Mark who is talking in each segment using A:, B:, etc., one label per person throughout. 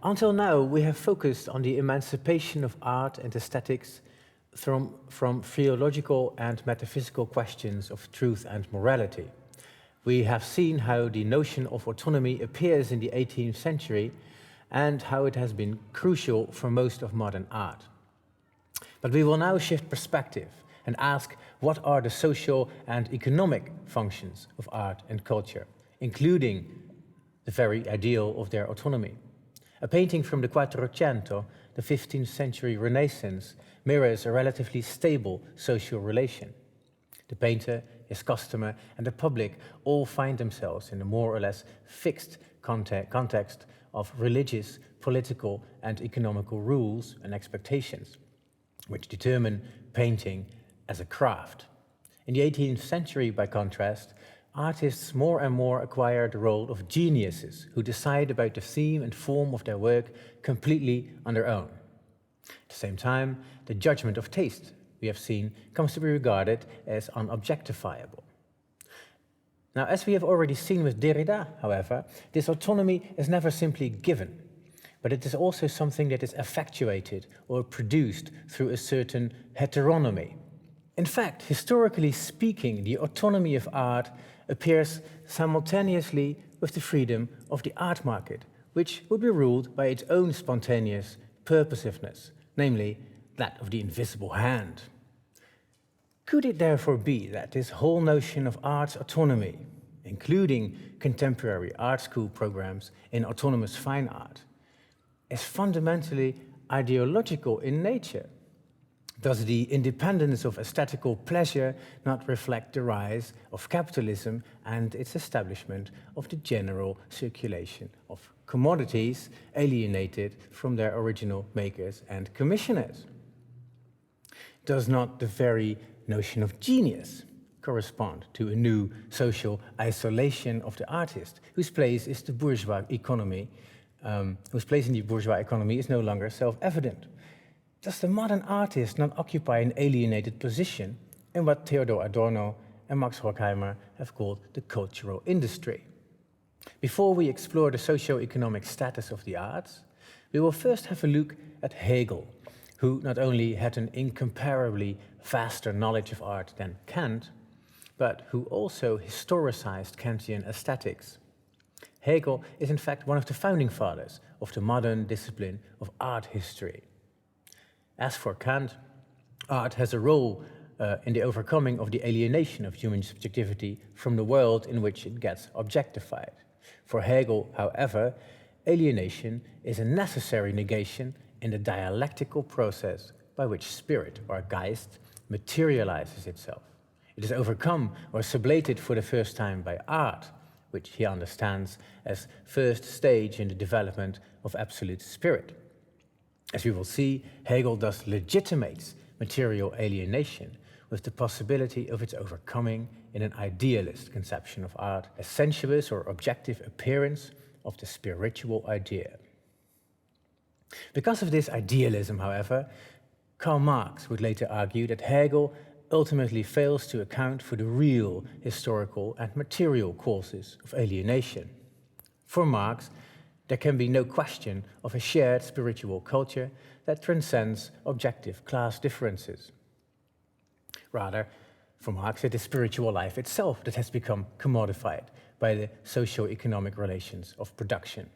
A: Until now, we have focused on the emancipation of art and aesthetics from theological and metaphysical questions of truth and morality. We have seen how the notion of autonomy appears in the 18th century and how it has been crucial for most of modern art. But we will now shift perspective and ask what are the social and economic functions of art and culture, including the very ideal of their autonomy. A painting from the Quattrocento, the 15th century Renaissance, mirrors a relatively stable social relation. The painter, his customer, and the public all find themselves in a more or less fixed context of religious, political, and economical rules and expectations, which determine painting as a craft. In the 18th century, by contrast, artists more and more acquire the role of geniuses who decide about the theme and form of their work completely on their own. At the same time, the judgment of taste, we have seen, comes to be regarded as unobjectifiable. Now, as we have already seen with Derrida, however, this autonomy is never simply given, but it is also something that is effectuated or produced through a certain heteronomy. In fact, historically speaking, the autonomy of art appears simultaneously with the freedom of the art market, which would be ruled by its own spontaneous purposiveness, namely that of the invisible hand. Could it therefore be that this whole notion of art's autonomy, including contemporary art school programs in autonomous fine art, is fundamentally ideological in nature? Does the independence of aesthetical pleasure not reflect the rise of capitalism and its establishment of the general circulation of commodities alienated from their original makers and commissioners? Does not the very notion of genius correspond to a new social isolation of the artist, whose place is the bourgeois economy, whose place in the bourgeois economy is no longer self-evident? Does the modern artist not occupy an alienated position in what Theodor Adorno and Max Horkheimer have called the cultural industry? Before we explore the socio-economic status of the arts, we will first have a look at Hegel, who not only had an incomparably vaster knowledge of art than Kant, but who also historicized Kantian aesthetics. Hegel is in fact one of the founding fathers of the modern discipline of art history. As for Kant, art has a role in the overcoming of the alienation of human subjectivity from the world in which it gets objectified. For Hegel, however, alienation is a necessary negation in the dialectical process by which spirit, or Geist, materializes itself. It is overcome or sublated for the first time by art, which he understands as first stage in the development of absolute spirit. As we will see, Hegel thus legitimates material alienation with the possibility of its overcoming in an idealist conception of art, a sensuous or objective appearance of the spiritual idea. Because of this idealism, however, Karl Marx would later argue that Hegel ultimately fails to account for the real historical and material causes of alienation. For Marx, there can be no question of a shared spiritual culture that transcends objective class differences. Rather, for Marx, it is spiritual life itself that has become commodified by the socio-economic relations of production.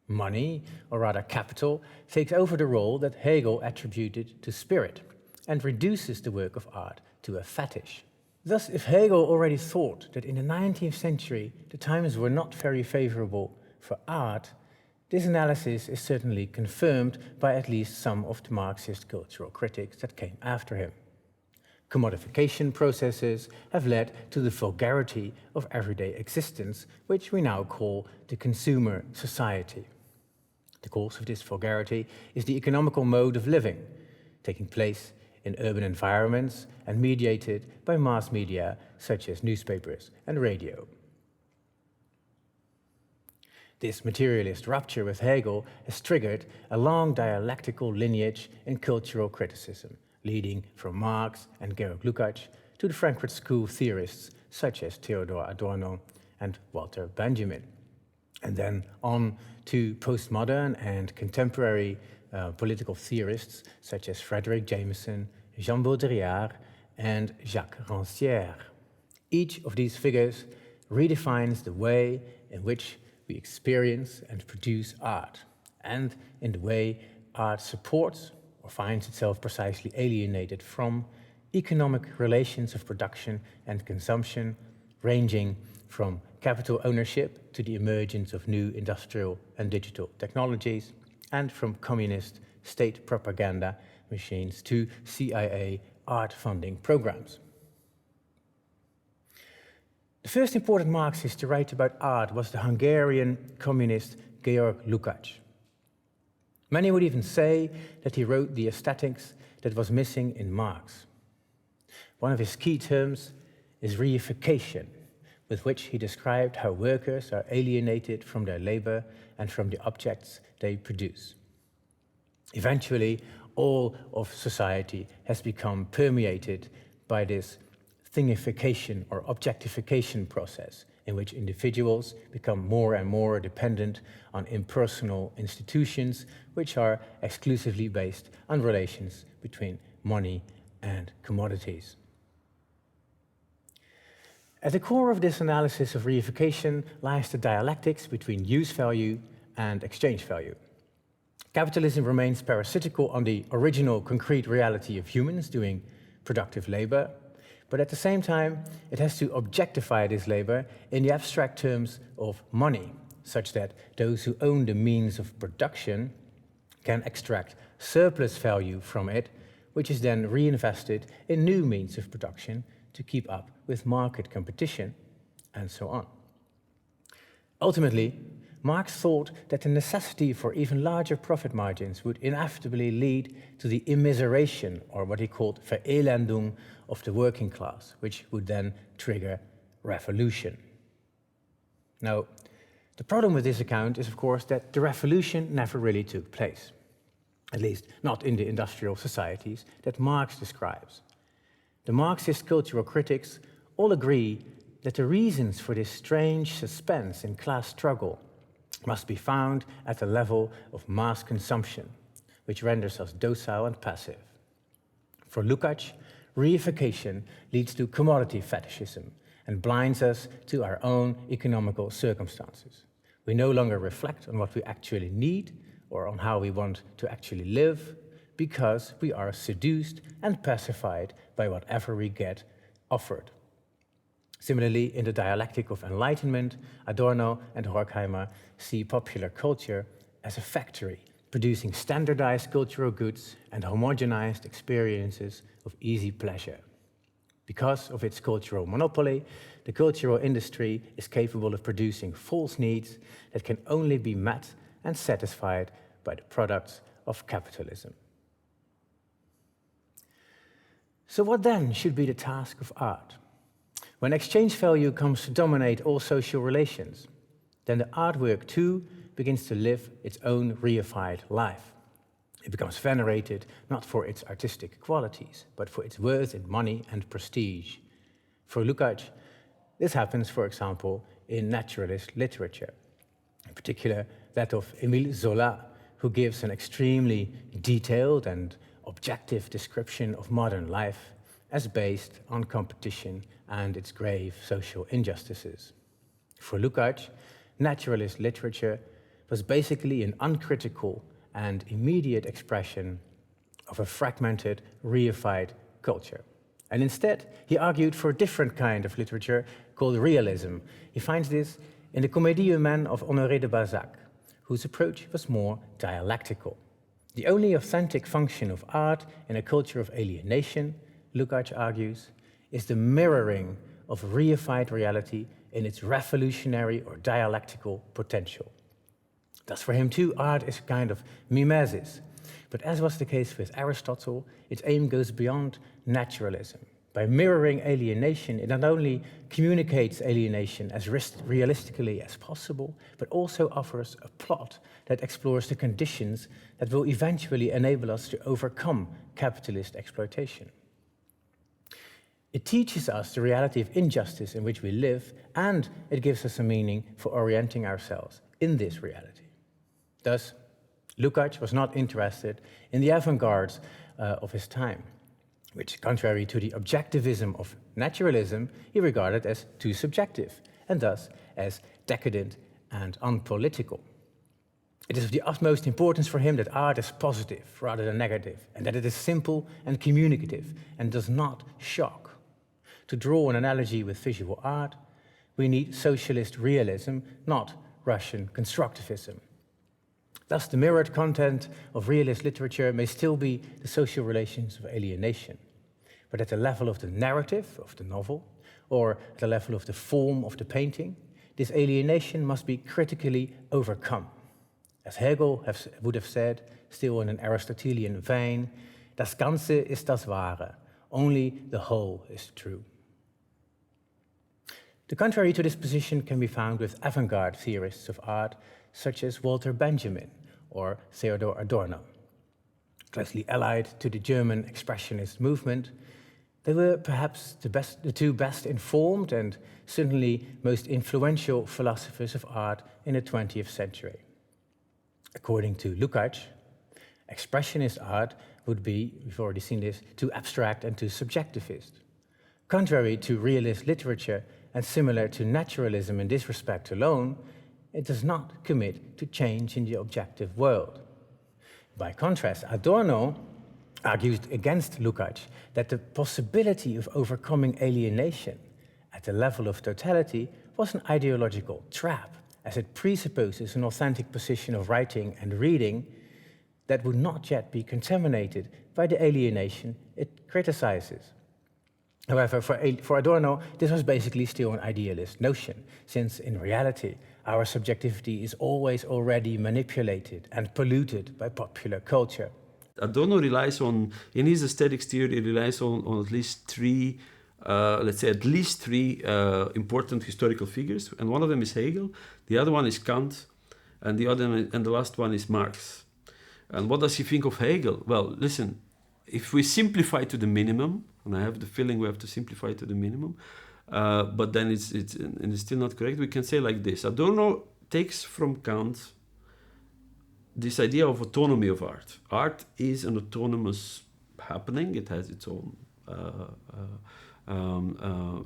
A: Money, or rather capital, takes over the role that Hegel attributed to spirit and reduces the work of art to a fetish. Thus, if Hegel already thought that in the 19th century the times were not very favorable for art, this analysis is certainly confirmed by at least some of the Marxist cultural critics that came after him. Commodification processes have led to the vulgarity of everyday existence, which we now call the consumer society. The cause of this vulgarity is the economical mode of living, taking place in urban environments and mediated by mass media such as newspapers and radio. This materialist rupture with Hegel has triggered a long dialectical lineage in cultural criticism, leading from Marx and Georg Lukács to the Frankfurt School theorists such as Theodor Adorno and Walter Benjamin. And then on to postmodern and contemporary political theorists such as Frederick Jameson, Jean Baudrillard, and Jacques Rancière. Each of these figures redefines the way in which we experience and produce art, and in the way art supports or finds itself precisely alienated from economic relations of production and consumption, ranging from capital ownership to the emergence of new industrial and digital technologies, and from communist state propaganda machines to CIA art funding programs. The first important Marxist to write about art was the Hungarian communist Georg Lukács. Many would even say that he wrote the aesthetics that was missing in Marx. One of his key terms is reification, with which he described how workers are alienated from their labor and from the objects they produce. Eventually, all of society has become permeated by this thingification or objectification process, in which individuals become more and more dependent on impersonal institutions which are exclusively based on relations between money and commodities. At the core of this analysis of reification lies the dialectics between use value and exchange value. Capitalism remains parasitical on the original concrete reality of humans doing productive labor, but at the same time, it has to objectify this labor in the abstract terms of money, such that those who own the means of production can extract surplus value from it, which is then reinvested in new means of production to keep up with market competition, and so on. Ultimately, Marx thought that the necessity for even larger profit margins would inevitably lead to the immiseration, or what he called Verelendung, of the working class, which would then trigger revolution. Now, the problem with this account is, of course, that the revolution never really took place, at least not in the industrial societies that Marx describes. The Marxist cultural critics all agree that the reasons for this strange suspense in class struggle must be found at the level of mass consumption, which renders us docile and passive. For Lukács, reification leads to commodity fetishism and blinds us to our own economical circumstances. We no longer reflect on what we actually need or on how we want to actually live, because we are seduced and pacified by whatever we get offered. Similarly, in the Dialectic of Enlightenment, Adorno and Horkheimer see popular culture as a factory, producing standardized cultural goods and homogenized experiences of easy pleasure. Because of its cultural monopoly, the cultural industry is capable of producing false needs that can only be met and satisfied by the products of capitalism. So what then should be the task of art? When exchange value comes to dominate all social relations, then the artwork too begins to live its own reified life. It becomes venerated not for its artistic qualities, but for its worth in money and prestige. For Lukács, this happens, for example, in naturalist literature, in particular that of Émile Zola, who gives an extremely detailed and objective description of modern life as based on competition and its grave social injustices. For Lukács, naturalist literature was basically an uncritical and immediate expression of a fragmented, reified culture. And instead, he argued for a different kind of literature called realism. He finds this in the Comédie humaine of Honoré de Balzac, whose approach was more dialectical. The only authentic function of art in a culture of alienation, Lukács argues, is the mirroring of reified reality in its revolutionary or dialectical potential. Thus, for him too, art is a kind of mimesis. But as was the case with Aristotle, its aim goes beyond naturalism. By mirroring alienation, it not only communicates alienation as realistically as possible, but also offers a plot that explores the conditions that will eventually enable us to overcome capitalist exploitation. It teaches us the reality of injustice in which we live, and it gives us a meaning for orienting ourselves in this reality. Thus, Lukács was not interested in the avant-garde of his time, which, contrary to the objectivism of naturalism, he regarded as too subjective, and thus as decadent and unpolitical. It is of the utmost importance for him that art is positive rather than negative, and that it is simple and communicative and does not shock. To draw an analogy with visual art, we need socialist realism, not Russian constructivism. Thus, the mirrored content of realist literature may still be the social relations of alienation, but at the level of the narrative of the novel, or at the level of the form of the painting, this alienation must be critically overcome. As Hegel would have said, still in an Aristotelian vein, das Ganze ist das Wahre, only the whole is true. The contrary to this position can be found with avant-garde theorists of art, such as Walter Benjamin or Theodor Adorno. Closely allied to the German expressionist movement, they were perhaps the two best informed and certainly most influential philosophers of art in the 20th century. According to Lukács, expressionist art would be, we've already seen this, too abstract and too subjectivist. Contrary to realist literature and similar to naturalism in this respect alone, it does not commit to change in the objective world. By contrast, Adorno argues against Lukács that the possibility of overcoming alienation at the level of totality was an ideological trap, as it presupposes an authentic position of writing and reading that would not yet be contaminated by the alienation it criticizes. However, for Adorno, this was basically still an idealist notion, since in reality, our subjectivity is always already manipulated and polluted by popular culture.
B: Adorno relies on, in his aesthetics theory, he relies on at least three important historical figures, and one of them is Hegel, the other one is Kant, and the last one is Marx. And what does he think of Hegel? Well, listen, if we simplify to the minimum, and I have the feeling we have to simplify to the minimum, but then it's still not correct, we can say like this. Adorno takes from Kant this idea of autonomy of art. Art is an autonomous happening. It has its own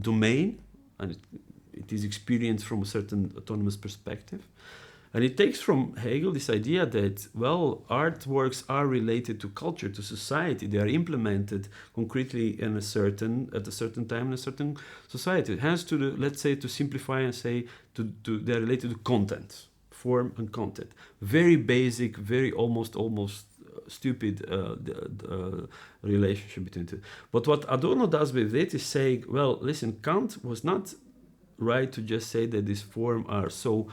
B: domain, and it is experienced from a certain autonomous perspective. And it takes from Hegel this idea that, well, artworks are related to culture, to society. They are implemented concretely at a certain time in a certain society. Hence, let's say, to simplify and say, they're related to content, form and content. Very basic, very almost stupid relationship between the two. But what Adorno does with it is saying, well, listen, Kant was not right to just say that these forms are so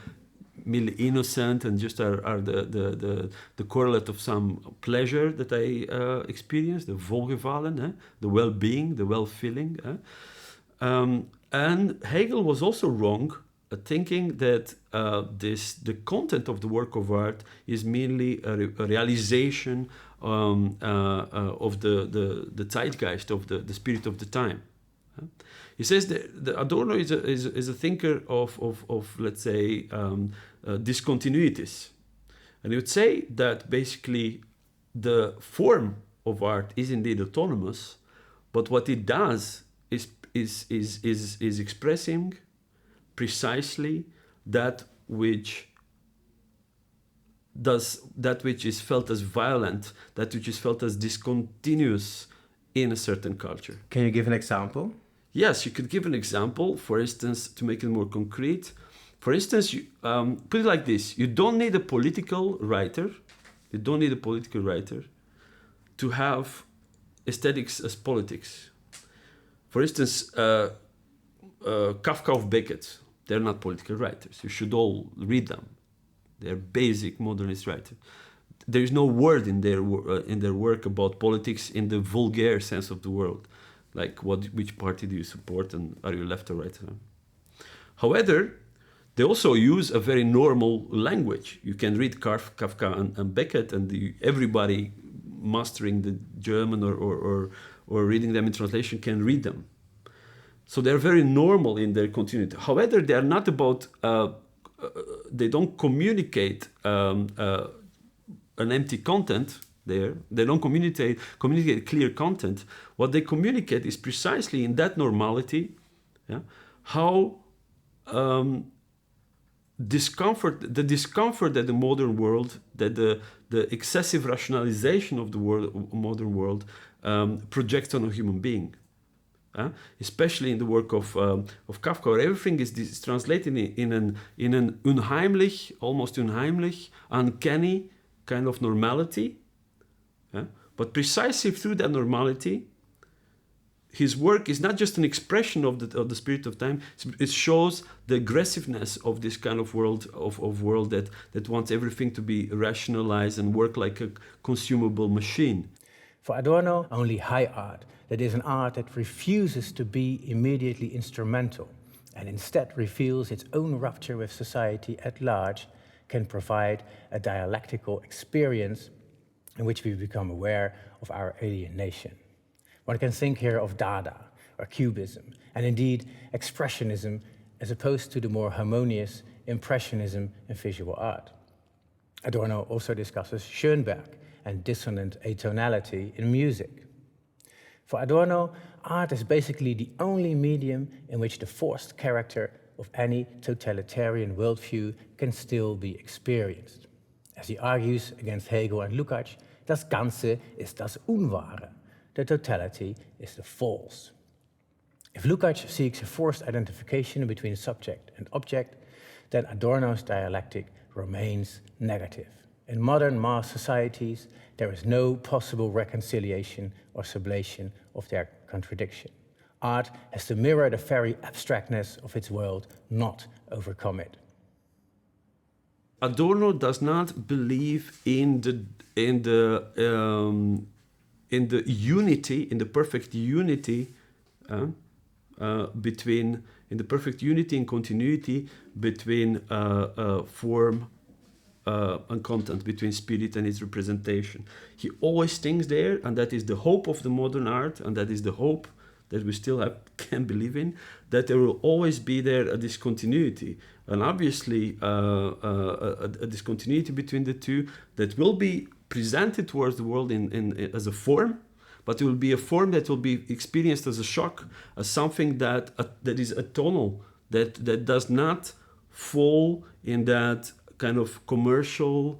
B: merely innocent and just are the correlate of some pleasure that I experience, the Wohlgefallen, the well-being, the well-feeling. And Hegel was also wrong thinking that the content of the work of art is merely a realization of the zeitgeist, of the spirit of the time. He says that Adorno is a thinker of let's say, discontinuities. And he would say that basically the form of art is indeed autonomous, but what it does is expressing precisely that which is felt as violent, that which is felt as discontinuous in a certain culture.
C: Can you give an example?
B: Yes, you could give an example, for instance, to make it more concrete. For instance, put it like this. You don't need a political writer. You don't need a political writer to have aesthetics as politics. For instance, Kafka or Beckett, they're not political writers. You should all read them. They're basic modernist writers. There is no word in their work about politics in the vulgar sense of the word. Like which party do you support and are you left or right? However, they also use a very normal language. You can read Kafka and Beckett, and everybody mastering the German or reading them in translation can read them. So they're very normal in their continuity. However, they are not about, they don't communicate an empty content there. They don't communicate clear content. What they communicate is precisely in that normality, yeah, how the discomfort that the modern world, that the excessive rationalization of the modern world projects on a human being. Especially in the work of Kafka, where everything is translated in an unheimlich, almost unheimlich, uncanny kind of normality. But precisely through that normality, his work is not just an expression of the spirit of time. It shows the aggressiveness of this kind of world that wants everything to be rationalized and work like a consumable machine.
A: For Adorno, only high art, that is an art that refuses to be immediately instrumental and instead reveals its own rupture with society at large, can provide a dialectical experience in which we become aware of our alienation. One can think here of Dada or Cubism, and indeed Expressionism, as opposed to the more harmonious Impressionism in visual art. Adorno also discusses Schoenberg and dissonant atonality in music. For Adorno, art is basically the only medium in which the forced character of any totalitarian worldview can still be experienced. As he argues against Hegel and Lukács, das Ganze ist das Unwahre, the totality is the false. If Lukács seeks a forced identification between subject and object, then Adorno's dialectic remains negative. In modern mass societies, there is no possible reconciliation or sublation of their contradiction. Art has to mirror the very abstractness of its world, not overcome it.
B: Adorno does not believe in the unity, in the perfect unity and continuity between form and content, between spirit and its representation. He always thinks there, and that is the hope of the modern art, and that is the hope that we still can believe in, that there will always be there a discontinuity. And obviously a discontinuity between the two that will be presented towards the world as a form, but it will be a form that will be experienced as a shock, as something that is atonal, that does not fall in that kind of commercial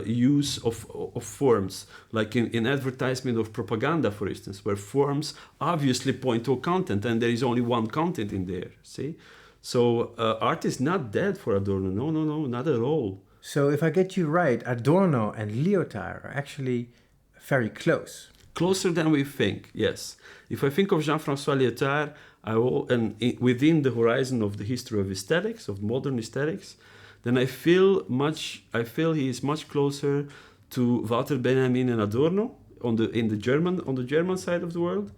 B: use of forms, like in advertisement of propaganda, for instance, where forms obviously point to a content and there is only one content in there, see? So art is not dead for Adorno, no, not at all.
A: So if I get you right, Adorno and Lyotard are actually very close.
B: Closer than we think, yes. If I think of Jean-François Lyotard, within the horizon of the history of aesthetics, of modern aesthetics, then I feel he is much closer to Walter Benjamin and Adorno on the German side of the world,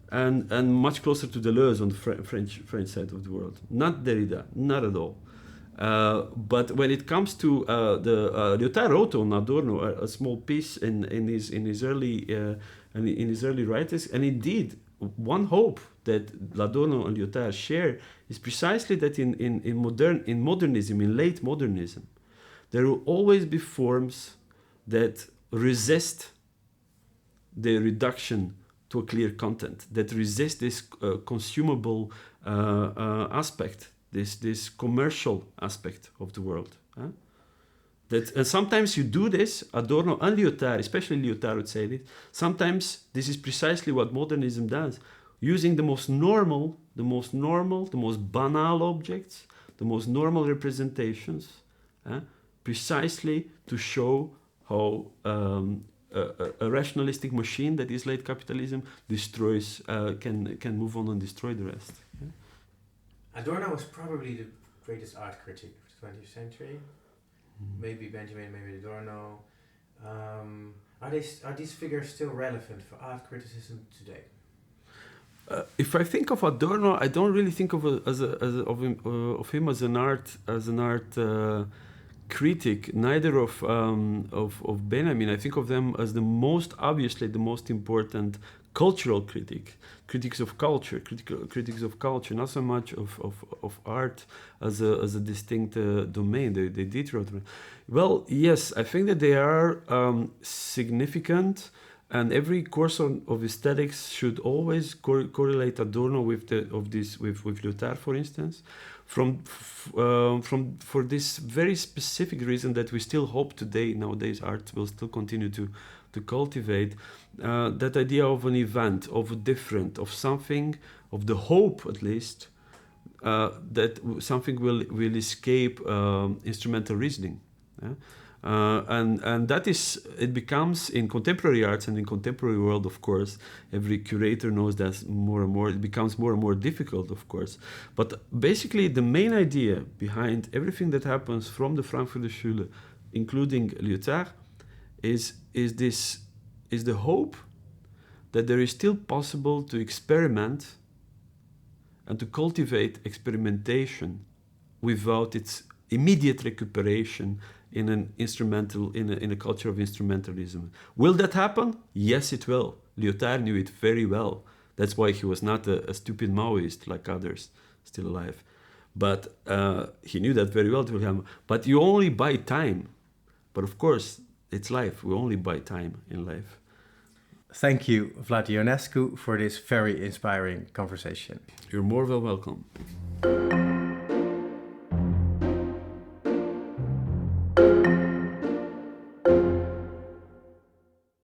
B: and much closer to Deleuze on the French side of the world. Not Derrida, not at all. But when it comes to Lyotard wrote on Adorno a small piece in his early writings, and indeed one hope that Adorno and Lyotard share is precisely that in modernism, in late modernism, there will always be forms that resist the reduction to a clear content, that resist this consumable aspect, this commercial aspect of the world. And sometimes you do this, Adorno and Lyotard, especially Lyotard would say this, sometimes this is precisely what modernism does, using the most normal, the most banal objects, the most normal representations, precisely to show how a rationalistic machine that is late capitalism destroys, can move on and destroy the rest. Yeah?
A: Adorno was probably the greatest art critic of the 20th century. Maybe Benjamin, maybe Adorno. Are these figures still relevant for art criticism today?
B: If I think of Adorno, I don't really think of him as an art critic. Neither of Benjamin. I think of them as the most important cultural critics of culture, critics of culture, not so much of art as a distinct domain. They did wrote. Well, yes, I think that they are significant, and every course of aesthetics should always correlate Adorno with Lyotard, for instance, for this very specific reason that we still hope nowadays art will still continue to cultivate that idea of an event, of a different, of something, of the hope at least that something will escape instrumental reasoning. Yeah? And that is, it becomes in contemporary arts and in contemporary world, of course, every curator knows that more and more, it becomes more and more difficult, of course. But basically the main idea behind everything that happens from the Frankfurter Schule, including Lyotard, is the hope that there is still possible to experiment and to cultivate experimentation without its immediate recuperation in a culture of instrumentalism. Will that happen? Yes, it will. Lyotard knew it very well. That's why he was not a stupid Maoist like others still alive. But he knew that very well to him. But you only buy time. But of course, it's life. We only buy time in life.
A: Thank you, Vlad Ionescu, for this very inspiring conversation.
B: You're more than welcome.